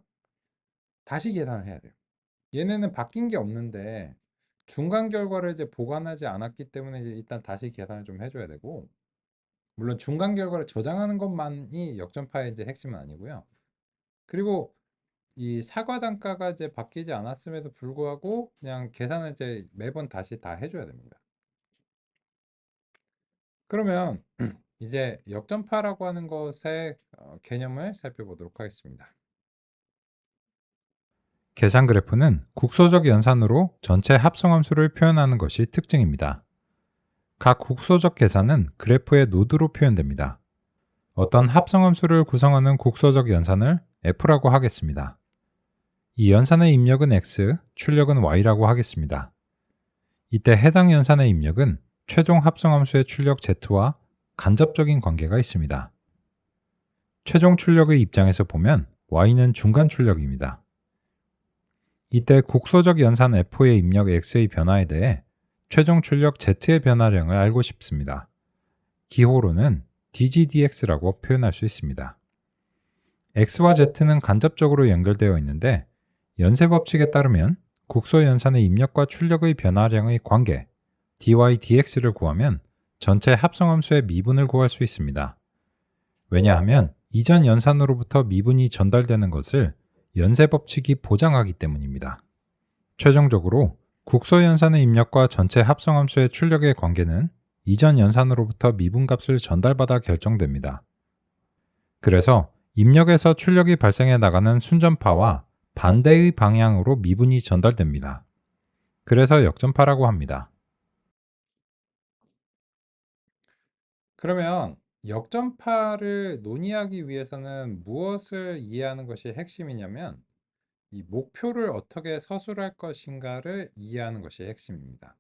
다시 계산을 해야 돼요. 얘네는 바뀐 게 없는데 중간 결과를 이제 보관하지 않았기 때문에 이제 일단 다시 계산을 좀 해줘야 되고, 물론 중간 결과를 저장하는 것만이 역전파의 이제 핵심은 아니고요. 그리고 이 사과 단가가 이제 바뀌지 않았음에도 불구하고 그냥 계산을 이제 매번 다시 다 해줘야 됩니다. 그러면 이제 역전파라고 하는 것의 개념을 살펴보도록 하겠습니다. 계산 그래프는 국소적 연산으로 전체 합성함수를 표현하는 것이 특징입니다. 각 국소적 계산은 그래프의 노드로 표현됩니다. 어떤 합성함수를 구성하는 국소적 연산을 F라고 하겠습니다. 이 연산의 입력은 X, 출력은 Y라고 하겠습니다. 이때 해당 연산의 입력은 최종 합성함수의 출력 Z와 간접적인 관계가 있습니다. 최종 출력의 입장에서 보면 Y는 중간 출력입니다. 이때 국소적 연산 F의 입력 X의 변화에 대해 최종 출력 Z의 변화량을 알고 싶습니다. 기호로는 dgdx라고 표현할 수 있습니다. X와 Z는 간접적으로 연결되어 있는데 연쇄 법칙에 따르면 국소 연산의 입력과 출력의 변화량의 관계 dy dx를 구하면 전체 합성함수의 미분을 구할 수 있습니다. 왜냐하면 이전 연산으로부터 미분이 전달되는 것을 연쇄 법칙이 보장하기 때문입니다. 최종적으로 국소 연산의 입력과 전체 합성함수의 출력의 관계는 이전 연산으로부터 미분값을 전달받아 결정됩니다. 그래서 입력에서 출력이 발생해 나가는 순전파와 반대의 방향으로 미분이 전달됩니다. 그래서 역전파라고 합니다. 그러면 역전파를 논의하기 위해서는 무엇을 이해하는 것이 핵심이냐면 이 목표를 어떻게 서술할 것인가를 이해하는 것이 핵심입니다.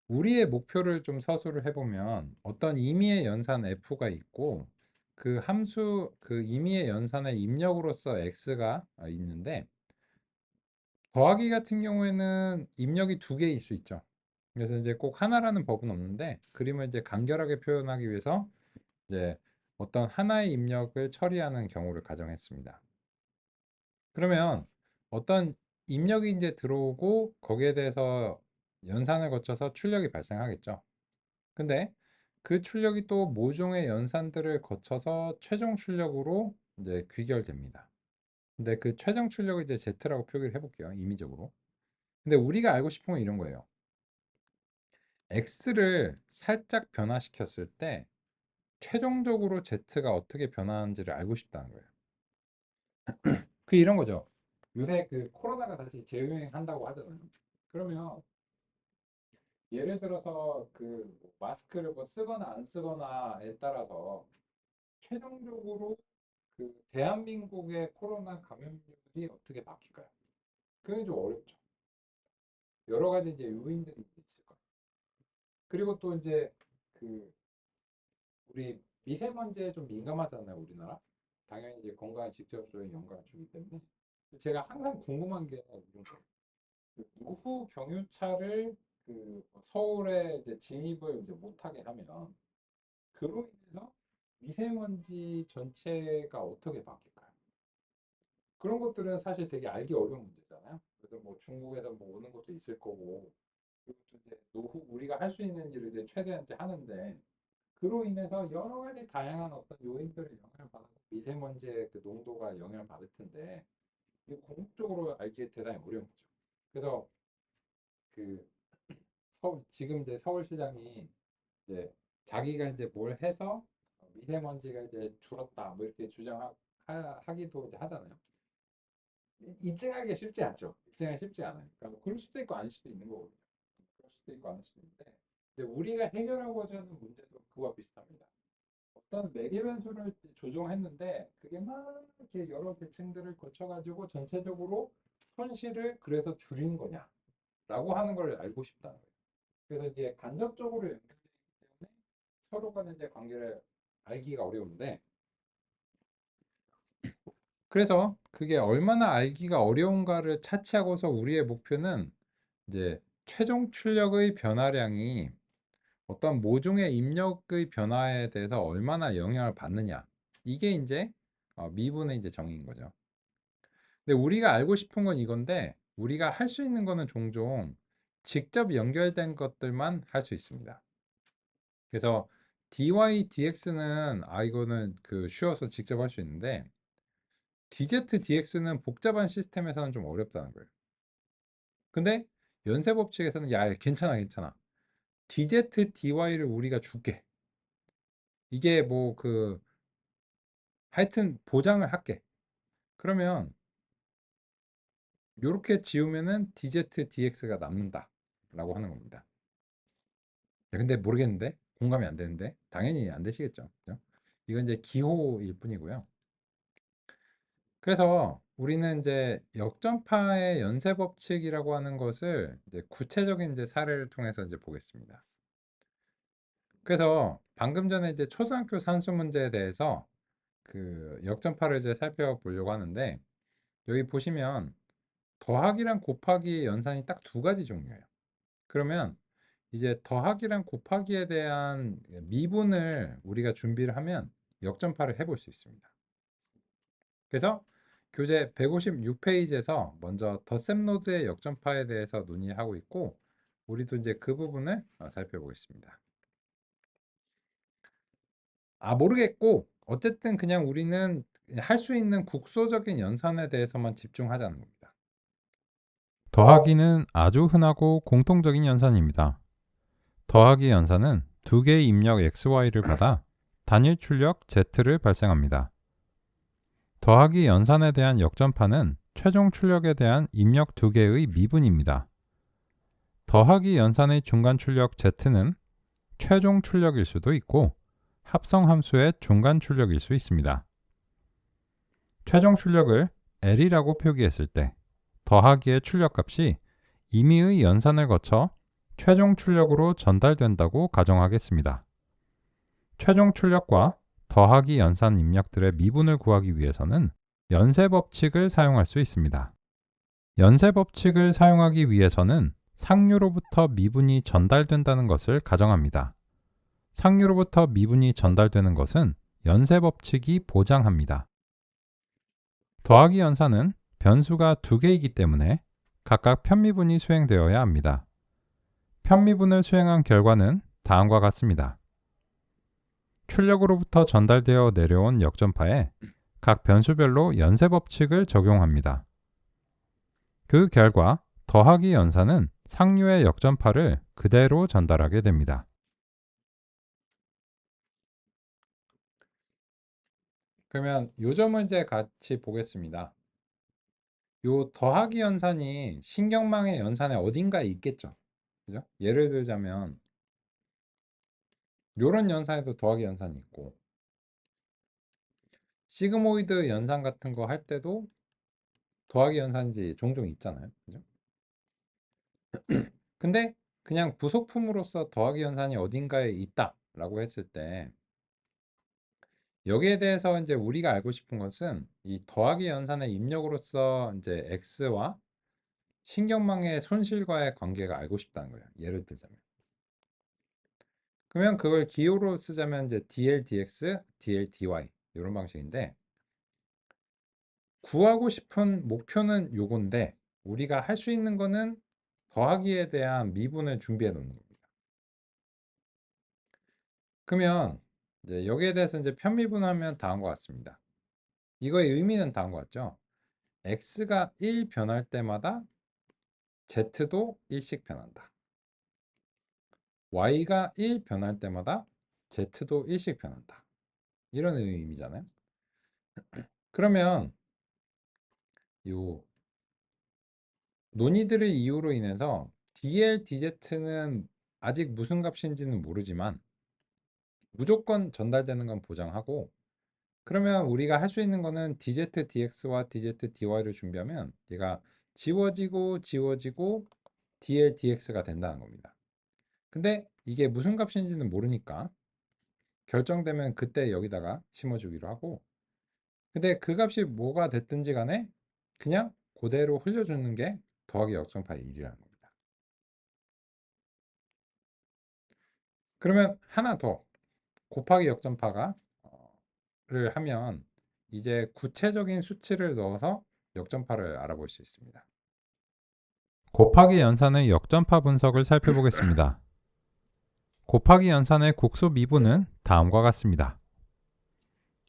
우리의 목표를 좀 서술을 해보면 어떤 임의의 연산 f가 있고 그 함수 그 임의의 연산의 입력으로서 x가 있는데 더하기 같은 경우에는 입력이 두 개일 수 있죠. 그래서 이제 꼭 하나라는 법은 없는데 그림을 이제 간결하게 표현하기 위해서 이제 어떤 하나의 입력을 처리하는 경우를 가정했습니다. 그러면 어떤 입력이 이제 들어오고 거기에 대해서 연산을 거쳐서 출력이 발생하겠죠. 근데 그 출력이 또 모종의 연산들을 거쳐서 최종 출력으로 이제 귀결됩니다. 근데 그 최종 출력을 이제 Z라고 표기를 해볼게요. 임의적으로. 근데 우리가 알고 싶은 건 이런 거예요. X를 살짝 변화시켰을 때 최종적으로 Z가 어떻게 변하는지를 알고 싶다는 거예요. 그 이런 거죠. 요새 그 코로나가 다시 재유행한다고 하잖아요. 그러면 예를 들어서 그 마스크를 뭐 쓰거나 안 쓰거나에 따라서 최종적으로 그 대한민국의 코로나 감염률이 어떻게 바뀔까요? 그게 좀 어렵죠. 여러 가지 이제 요인들이 있을 거예요. 그리고 또 이제 그 우리 미세먼지에 좀 민감하잖아요, 우리나라. 당연히 이제 건강에 직접적인 영향을 주기 때문에. 제가 항상 궁금한 게 이런 거예요. 그 노후 경유차를 그 서울에 이제 진입을 이제 못하게 하면 그로 인해서 미세먼지 전체가 어떻게 바뀔까요? 그런 것들은 사실 되게 알기 어려운 문제잖아요. 그래서 뭐 중국에서 뭐 오는 것도 있을 거고, 그리고 또 이제 노후 우리가 할 수 있는 일을 이제 최대한 이제 하는데, 그로 인해서 여러 가지 다양한 어떤 요인들을 영향을 받아서 미세먼지의 그 농도가 영향을 받을 텐데, 이게 궁극적으로 알기 대단히 어려운 거죠. 그래서 그 지금 이제 서울시장이 이제 자기가 이제 뭘 해서 미세먼지가 이제 줄었다 뭐 이렇게 주장하기도 이제 하잖아요. 입증하기가 쉽지 않죠. 입증하기 쉽지 않아요. 그러니까 뭐 그럴 수도 있고 아닐 수도 있는 거거든요. 그럴 수도 있고 아닐 수도 있는데, 근데 우리가 해결하고자 하는 문제도 그와 비슷합니다. 어떤 매개 변수를 조정했는데 그게 막 이렇게 여러 계층들을 거쳐가지고 전체적으로 손실을 그래서 줄인 거냐라고 하는 걸 알고 싶다는 거예요. 그래서 이제 간접적으로 연결되기 때문에 서로 간의 이제 관계를 알기가 어려운데, 그래서 그게 얼마나 알기가 어려운가를 차치하고서 우리의 목표는 이제 최종 출력의 변화량이 어떤 모종의 입력의 변화에 대해서 얼마나 영향을 받느냐. 이게 이제 미분의 이제 정의인 거죠. 근데 우리가 알고 싶은 건 이건데 우리가 할 수 있는 거는 종종 직접 연결된 것들만 할 수 있습니다. 그래서 dy dx는 이거는 그 쉬워서 직접 할 수 있는데 dz dx는 복잡한 시스템에서는 좀 어렵다는 거예요. 근데 연쇄 법칙에서는 야 괜찮아 괜찮아. dz dy를 우리가 줄게. 이게 뭐 그 하여튼 보장을 할게. 그러면 요렇게 지우면은 dz dx가 남는다라고 하는 겁니다. 근데 모르겠는데 공감이 안 되는데 당연히 안 되시겠죠. 그죠? 이건 이제 기호일 뿐이고요. 그래서 우리는 이제 역전파의 연쇄 법칙이라고 하는 것을 이제 구체적인 이제 사례를 통해서 이제 보겠습니다. 그래서 방금 전에 이제 초등학교 산수 문제에 대해서 그 역전파를 이제 살펴보려고 하는데 여기 보시면 더하기랑 곱하기의 연산이 딱 두 가지 종류예요. 그러면 이제 더하기랑 곱하기에 대한 미분을 우리가 준비를 하면 역전파를 해볼 수 있습니다. 그래서 교재 156페이지에서 먼저 덧셈노드의 역전파에 대해서 논의하고 있고 우리도 이제 그 부분을 살펴보겠습니다. 모르겠고 어쨌든 그냥 우리는 할 수 있는 국소적인 연산에 대해서만 집중하자는 겁니다. 더하기는 아주 흔하고 공통적인 연산입니다. 더하기 연산은 두 개의 입력 xy를 받아 단일 출력 z를 발생합니다. 더하기 연산에 대한 역전파는 최종 출력에 대한 입력 두 개의 미분입니다. 더하기 연산의 중간 출력 z는 최종 출력일 수도 있고 합성 함수의 중간 출력일 수 있습니다. 최종 출력을 L이라고 표기했을 때 더하기의 출력값이 임의의 연산을 거쳐 최종 출력으로 전달된다고 가정하겠습니다. 최종 출력과 더하기 연산 입력들의 미분을 구하기 위해서는 연쇄 법칙을 사용할 수 있습니다. 연쇄 법칙을 사용하기 위해서는 상류로부터 미분이 전달된다는 것을 가정합니다. 상류로부터 미분이 전달되는 것은 연쇄 법칙이 보장합니다. 더하기 연산은 변수가 두 개이기 때문에 각각 편미분이 수행되어야 합니다. 편미분을 수행한 결과는 다음과 같습니다. 출력으로부터 전달되어 내려온 역전파에 각 변수별로 연쇄 법칙을 적용합니다. 그 결과 더하기 연산은 상류의 역전파를 그대로 전달하게 됩니다. 그러면 요 점을 이제 같이 보겠습니다. 요 더하기 연산이 신경망의 연산의 어딘가에 있겠죠. 그죠? 예를 들자면 요런 연산에도 더하기 연산이 있고 시그모이드 연산 같은 거 할 때도 더하기 연산이 종종 있잖아요. 그죠? 근데 그냥 부속품으로서 더하기 연산이 어딘가에 있다라고 했을 때 여기에 대해서 이제 우리가 알고 싶은 것은 이 더하기 연산의 입력으로서 이제 x와 신경망의 손실과의 관계가 알고 싶다는 거예요. 예를 들자면. 그러면 그걸 기호로 쓰자면 이제 dl dx, dl dy 이런 방식인데 구하고 싶은 목표는 요건데 우리가 할 수 있는 거는 더하기에 대한 미분을 준비해 놓는 겁니다. 그러면 이제 여기에 대해서 이제 편미분하면 다음과 같습니다. 이거의 의미는 다음과 같죠. x가 1 변할 때마다 z도 1씩 변한다. y가 1 변할 때마다 z도 1씩 변한다. 이런 의미잖아요. 그러면 요 논의들을 이유로 인해서 dl, dz는 아직 무슨 값인지는 모르지만 무조건 전달되는 건 보장하고 그러면 우리가 할 수 있는 거는 dz, dx와 dz, dy를 준비하면 얘가 지워지고 지워지고 dl, dx가 된다는 겁니다. 근데 이게 무슨 값인지는 모르니까 결정되면 그때 여기다가 심어주기로 하고 근데 그 값이 뭐가 됐든지 간에 그냥 그대로 흘려주는 게 더하기 역전파의 일이라는 겁니다. 그러면 하나 더 곱하기 역전파가 를 하면 이제 구체적인 수치를 넣어서 역전파를 알아볼 수 있습니다. 곱하기 연산의 역전파 분석을 살펴보겠습니다. 곱하기 연산의 국수 미분은 다음과 같습니다.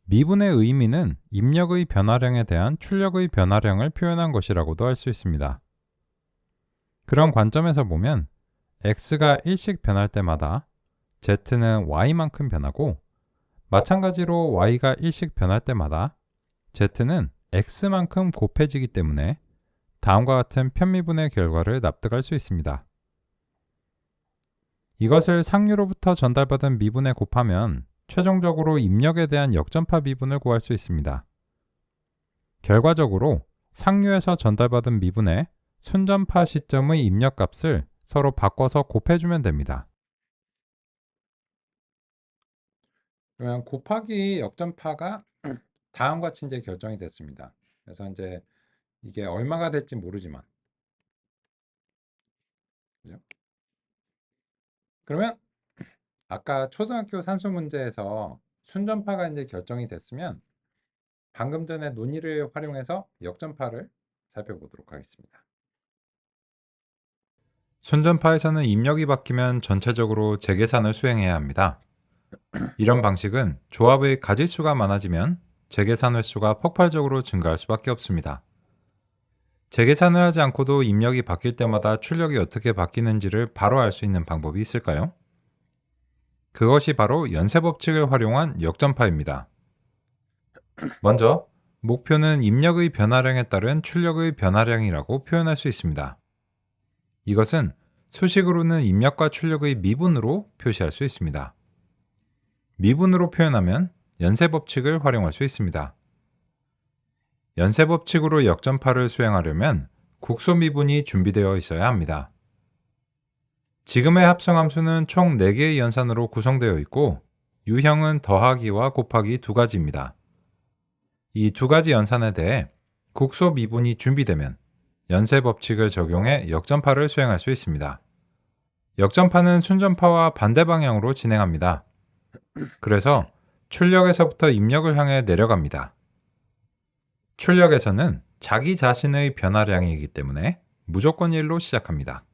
미분의 의미는 입력의 변화량에 대한 출력의 변화량을 표현한 것이라고도 할 수 있습니다. 그런 관점에서 보면 x가 1씩 변할 때마다 z는 y만큼 변하고 마찬가지로 y가 1씩 변할 때마다 z는 x만큼 곱해지기 때문에 다음과 같은 편미분의 결과를 납득할 수 있습니다. 이것을 상류로부터 전달받은 미분에 곱하면 최종적으로 입력에 대한 역전파 미분을 구할 수 있습니다. 결과적으로 상류에서 전달받은 미분의 순전파 시점의 입력값을 서로 바꿔서 곱해주면 됩니다. 그러면 곱하기 역전파가 다음과 같이 이제 결정이 됐습니다. 그래서 이제 이게 얼마가 될지 모르지만 그죠? 그러면 아까 초등학교 산수 문제에서 순전파가 이제 결정이 됐으면 방금 전에 논의를 활용해서 역전파를 살펴보도록 하겠습니다. 순전파에서는 입력이 바뀌면 전체적으로 재계산을 수행해야 합니다. 이런 방식은 조합의 가짓수가 많아지면 재계산 횟수가 폭발적으로 증가할 수밖에 없습니다. 재계산을 하지 않고도 입력이 바뀔 때마다 출력이 어떻게 바뀌는지를 바로 알 수 있는 방법이 있을까요? 그것이 바로 연쇄 법칙을 활용한 역전파입니다. 먼저 목표는 입력의 변화량에 따른 출력의 변화량이라고 표현할 수 있습니다. 이것은 수식으로는 입력과 출력의 미분으로 표시할 수 있습니다. 미분으로 표현하면 연쇄 법칙을 활용할 수 있습니다. 연쇄 법칙으로 역전파를 수행하려면 국소 미분이 준비되어 있어야 합니다. 지금의 합성함수는 총 4개의 연산으로 구성되어 있고 유형은 더하기와 곱하기 두 가지입니다. 이 두 가지 연산에 대해 국소 미분이 준비되면 연쇄 법칙을 적용해 역전파를 수행할 수 있습니다. 역전파는 순전파와 반대 방향으로 진행합니다. 그래서 출력에서부터 입력을 향해 내려갑니다. 출력에서는 자기 자신의 변화량이기 때문에 무조건 1로 시작합니다.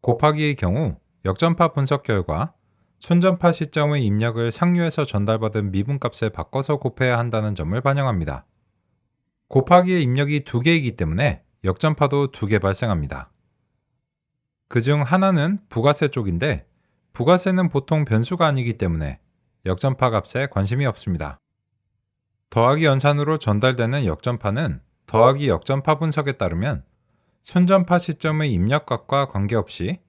곱하기의 경우 역전파 분석 결과 순전파 시점의 입력을 상류에서 전달받은 미분값에 바꿔서 곱해야 한다는 점을 반영합니다. 곱하기의 입력이 2개이기 때문에 역전파도 2개 발생합니다. 그중 하나는 부가세 쪽인데 부가세는 보통 변수가 아니기 때문에 역전파 값에 관심이 없습니다. 더하기 연산으로 전달되는 역전파는 더하기 역전파 분석에 따르면 순전파 시점의 입력값과 관계없이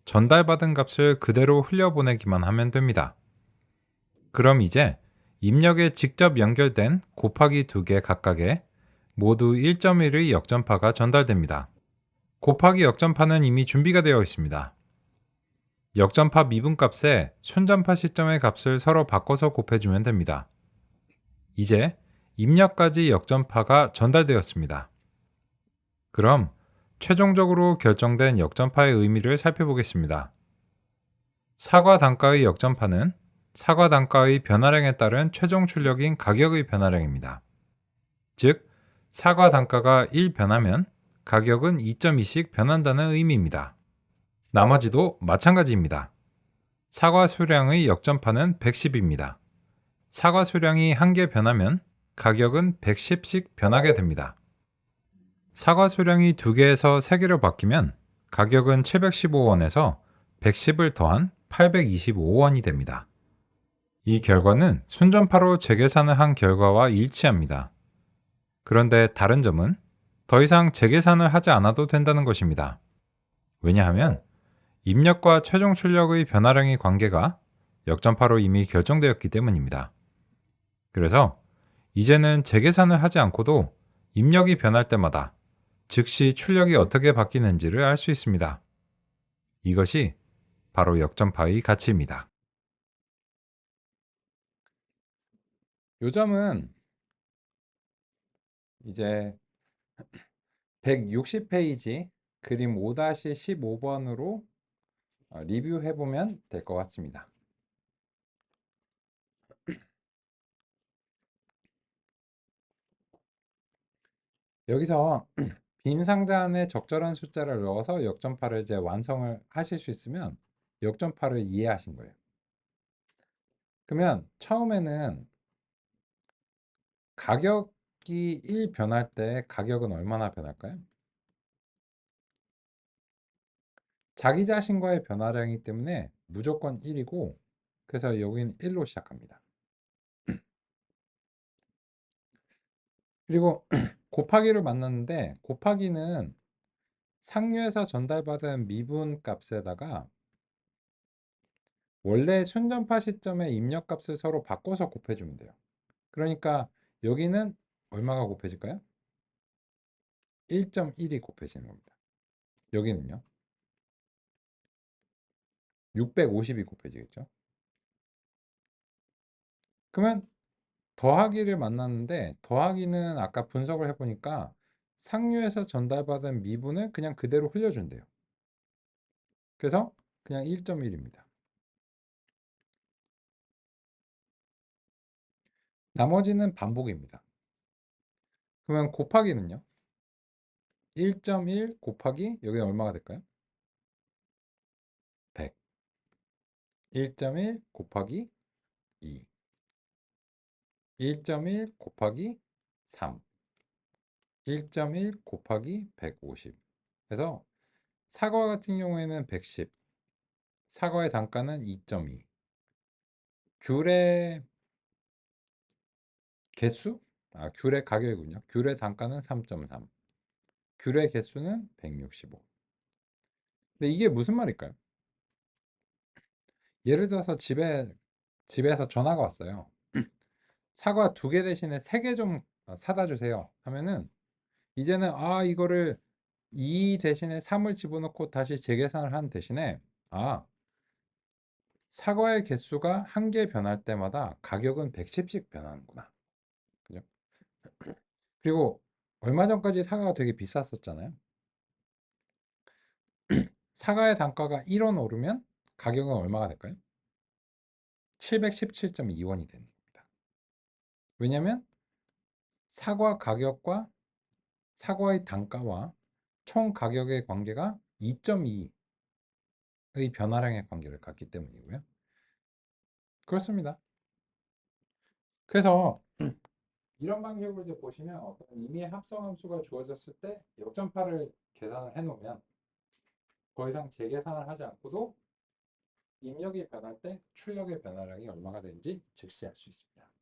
전달받은 값을 그대로 흘려보내기만 하면 됩니다. 그럼 이제 입력에 직접 연결된 곱하기 2개 각각에 모두 1.1의 역전파가 전달됩니다. 곱하기 역전파는 이미 준비가 되어 있습니다. 역전파 미분값에 순전파 시점의 값을 서로 바꿔서 곱해주면 됩니다. 이제 입력까지 역전파가 전달되었습니다. 그럼 최종적으로 결정된 역전파의 의미를 살펴보겠습니다. 사과 단가의 역전파는 사과 단가의 변화량에 따른 최종 출력인 가격의 변화량입니다. 즉, 사과 단가가 1 변하면 가격은 2.2씩 변한다는 의미입니다. 나머지도 마찬가지입니다. 사과 수량의 역전파는 110입니다. 사과 수량이 1개 변하면 가격은 110씩 변하게 됩니다. 사과 수량이 2개에서 3개로 바뀌면 가격은 715원에서 110을 더한 825원이 됩니다. 이 결과는 순전파로 재계산을 한 결과와 일치합니다. 그런데 다른 점은 더 이상 재계산을 하지 않아도 된다는 것입니다. 왜냐하면 입력과 최종 출력의 변화량의 관계가 역전파로 이미 결정되었기 때문입니다. 그래서 이제는 재계산을 하지 않고도 입력이 변할 때마다 즉시 출력이 어떻게 바뀌는지를 알 수 있습니다. 이것이 바로 역전파의 가치입니다. 요 점은 이제 160페이지 그림 5-15번으로 리뷰해보면 될 것 같습니다. 여기서 빈 상자 안에 적절한 숫자를 넣어서 역전파를 이제 완성을 하실 수 있으면 역전파를 이해하신 거예요. 그러면 처음에는 가격이 1 변할 때 가격은 얼마나 변할까요? 자기 자신과의 변화량이기 때문에 무조건 1이고 그래서 여기는 1로 시작합니다. 그리고 곱하기를 만났는데 곱하기는 상류에서 전달받은 미분 값에다가 원래 순전파 시점의 입력 값을 서로 바꿔서 곱해주면 돼요. 그러니까 여기는 얼마가 곱해질까요? 1.1이 곱해지는 겁니다. 여기는요. 650이 곱해지겠죠. 그러면 더하기를 만났는데 더하기는 아까 분석을 해보니까 상류에서 전달받은 미분을 그냥 그대로 흘려준대요. 그래서 그냥 1.1입니다. 나머지는 반복입니다. 그러면 곱하기는요? 1.1 곱하기 여기는 얼마가 될까요? 100. 1.1 곱하기 2. 1.1 곱하기 3. 1.1 곱하기 150. 그래서 사과 같은 경우에는 110. 사과의 단가는 2.2. 귤의 개수? 귤의 가격이군요. 귤의 단가는 3.3. 귤의 개수는 165. 근데 이게 무슨 말일까요? 예를 들어서 집에서 전화가 왔어요. 사과 2개 대신에 3개 좀 사다 주세요. 하면은 이제는 이거를 2 대신에 3을 집어넣고 다시 재계산을 한 대신에 사과의 개수가 1개 변할 때마다 가격은 110씩 변하는구나. 그죠? 그리고 얼마 전까지 사과가 되게 비쌌었잖아요. 사과의 단가가 1원 오르면 가격은 얼마가 될까요? 717.2원이 됩니다. 왜냐하면 사과 가격과 사과의 단가와 총 가격의 관계가 2.2의 변화량의 관계를 갖기 때문이고요. 그렇습니다. 그래서 이런 방식으로 이제 보시면 어떤 임의의 합성함수가 주어졌을 때 역전파를 계산을 해놓으면 더 이상 재계산을 하지 않고도 입력이 변할 때 출력의 변화량이 얼마가 되는지 즉시 알 수 있습니다.